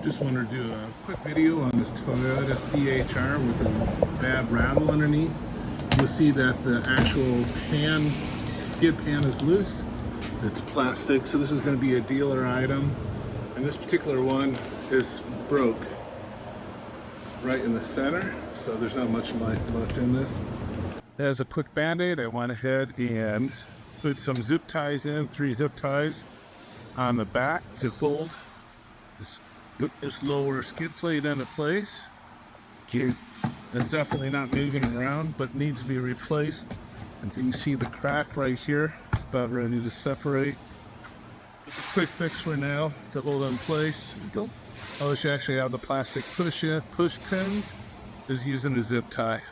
Just wanted to do a quick video on this Toyota CHR with a bad rattle underneath. You'll see that the actual pan, skid pan is loose. It's plastic, so this is going to be a dealer item. And this particular one is broke right in the center, so there's not much life left in this. As a quick band-aid, I went ahead and put some zip ties in, 3 zip ties on the back to hold this lower skid plate into place. It's definitely not moving around, but needs to be replaced. And you can see the crack right here. It's about ready to separate. Just a quick fix for now to hold it in place. I wish I actually have the plastic push pins. Is using a zip tie.